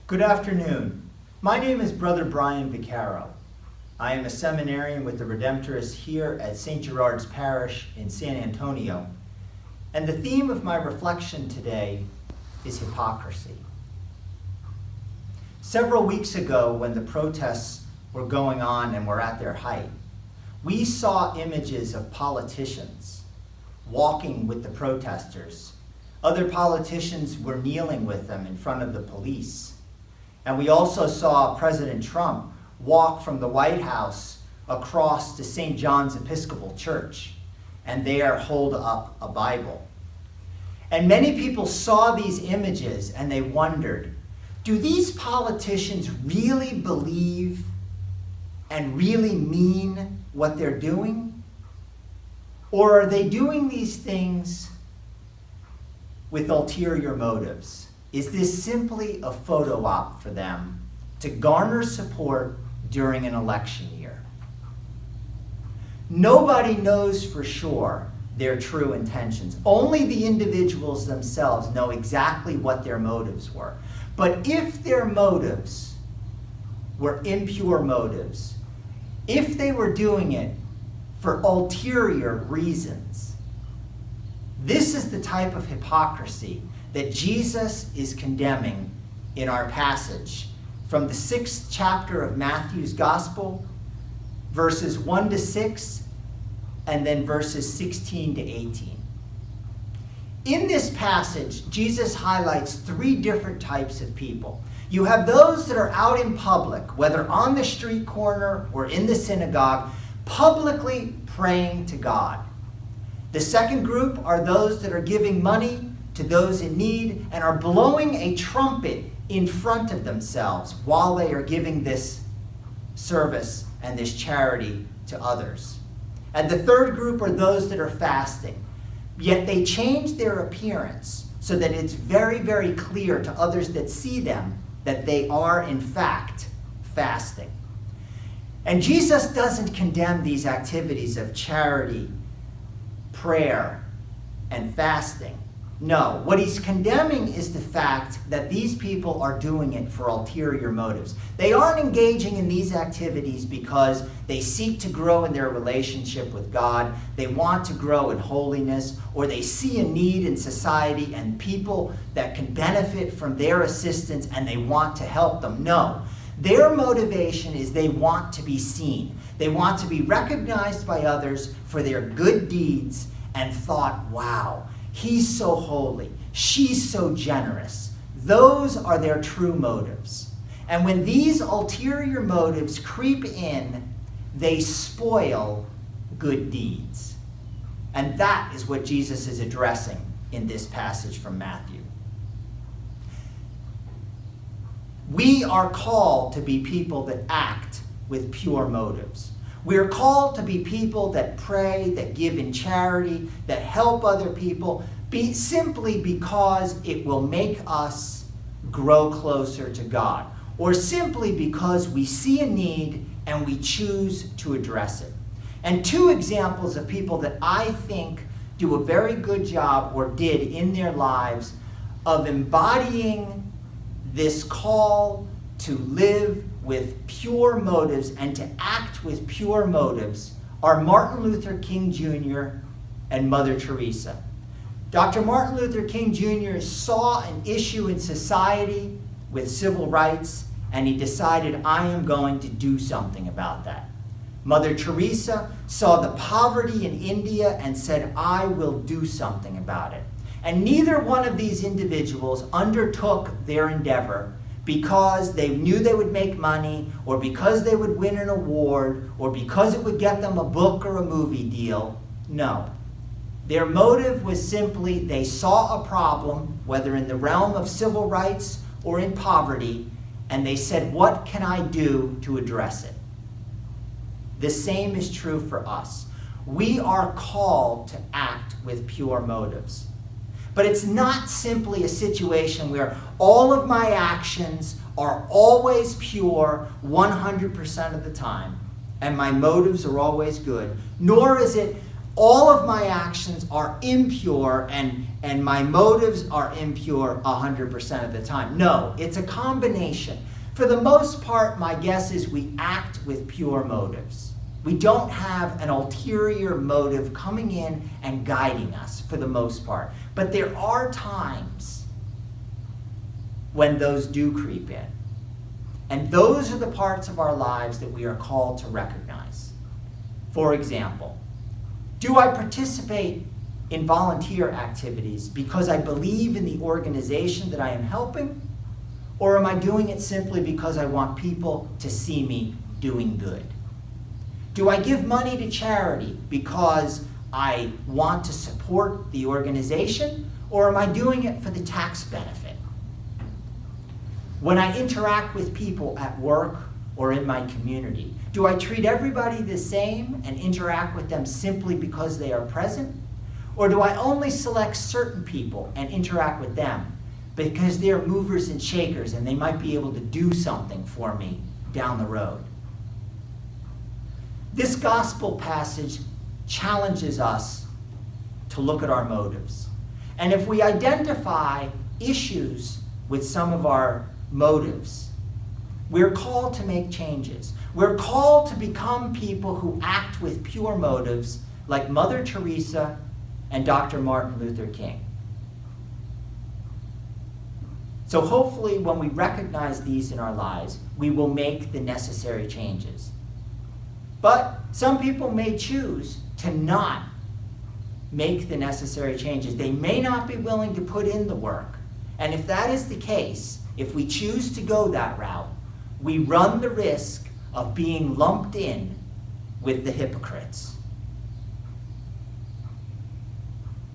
Good afternoon. My name is Brother Brian Vicaro. I am a seminarian with the Redemptorists here at St. Gerard's Parish in San Antonio, and the theme of my reflection today is hypocrisy. Several weeks ago, when the protests were going on and were at their height, we saw images of politicians walking with the protesters. Other politicians were kneeling with them in front of the police. And we also saw President Trump walk from the White House across to St. John's Episcopal Church, and there hold up a Bible. And many people saw these images and they wondered, do these politicians really believe and really mean what they're doing? Or are they doing these things with ulterior motives? Is this simply a photo op for them to garner support during an election year? Nobody knows for sure their true intentions. Only the individuals themselves know exactly what their motives were. But if their motives were impure motives, if they were doing it for ulterior reasons, this is the type of hypocrisy that Jesus is condemning in our passage from the 6th chapter of Matthew's Gospel, verses 1 to 6, and then verses 16 to 18. In this passage, Jesus highlights 3 different types of people. You have those that are out in public, whether on the street corner or in the synagogue, publicly praying to God. The second group are those that are giving money to those in need and are blowing a trumpet in front of themselves while they are giving this service and this charity to others. And the third group are those that are fasting, yet they change their appearance so that it's very, very clear to others that see them that they are in fact fasting. And Jesus doesn't condemn these activities of charity, prayer, and fasting. No, what he's condemning is the fact that these people are doing it for ulterior motives. They aren't engaging in these activities because they seek to grow in their relationship with God, they want to grow in holiness, or they see a need in society and people that can benefit from their assistance and they want to help them. No, their motivation is they want to be seen. They want to be recognized by others for their good deeds and thought, wow, he's so holy. She's so generous. Those are their true motives. And when these ulterior motives creep in, they spoil good deeds. And that is what Jesus is addressing in this passage from Matthew. We are called to be people that act with pure motives. We are called to be people that pray, that give in charity, that help other people, simply because it will make us grow closer to God, or simply because we see a need and we choose to address it. And 2 examples of people that I think do a very good job or did in their lives of embodying this call to live with pure motives and to act with pure motives are Martin Luther King Jr. and Mother Teresa. Dr. Martin Luther King Jr. saw an issue in society with civil rights, and he decided, I am going to do something about that. Mother Teresa saw the poverty in India and said, I will do something about it. And neither one of these individuals undertook their endeavor because they knew they would make money, or because they would win an award, or because it would get them a book or a movie deal. No. Their motive was simply they saw a problem, whether in the realm of civil rights or in poverty, and they said, what can I do to address it? The same is true for us. We are called to act with pure motives. But it's not simply a situation where all of my actions are always pure 100% of the time, and my motives are always good. Nor is it all of my actions are impure and my motives are impure 100% of the time. No, it's a combination. For the most part, my guess is we act with pure motives. We don't have an ulterior motive coming in and guiding us for the most part. But there are times when those do creep in. And those are the parts of our lives that we are called to recognize. For example, do I participate in volunteer activities because I believe in the organization that I am helping? Or am I doing it simply because I want people to see me doing good? Do I give money to charity because I want to support the organization? Or am I doing it for the tax benefit? When I interact with people at work or in my community, do I treat everybody the same and interact with them simply because they are present? Or do I only select certain people and interact with them because they're movers and shakers and they might be able to do something for me down the road? This gospel passage challenges us to look at our motives. And if we identify issues with some of our motives, we're called to make changes. We're called to become people who act with pure motives, like Mother Teresa and Dr. Martin Luther King. So hopefully when we recognize these in our lives, we will make the necessary changes. But some people may choose to not make the necessary changes. They may not be willing to put in the work. And if that is the case, if we choose to go that route, we run the risk of being lumped in with the hypocrites.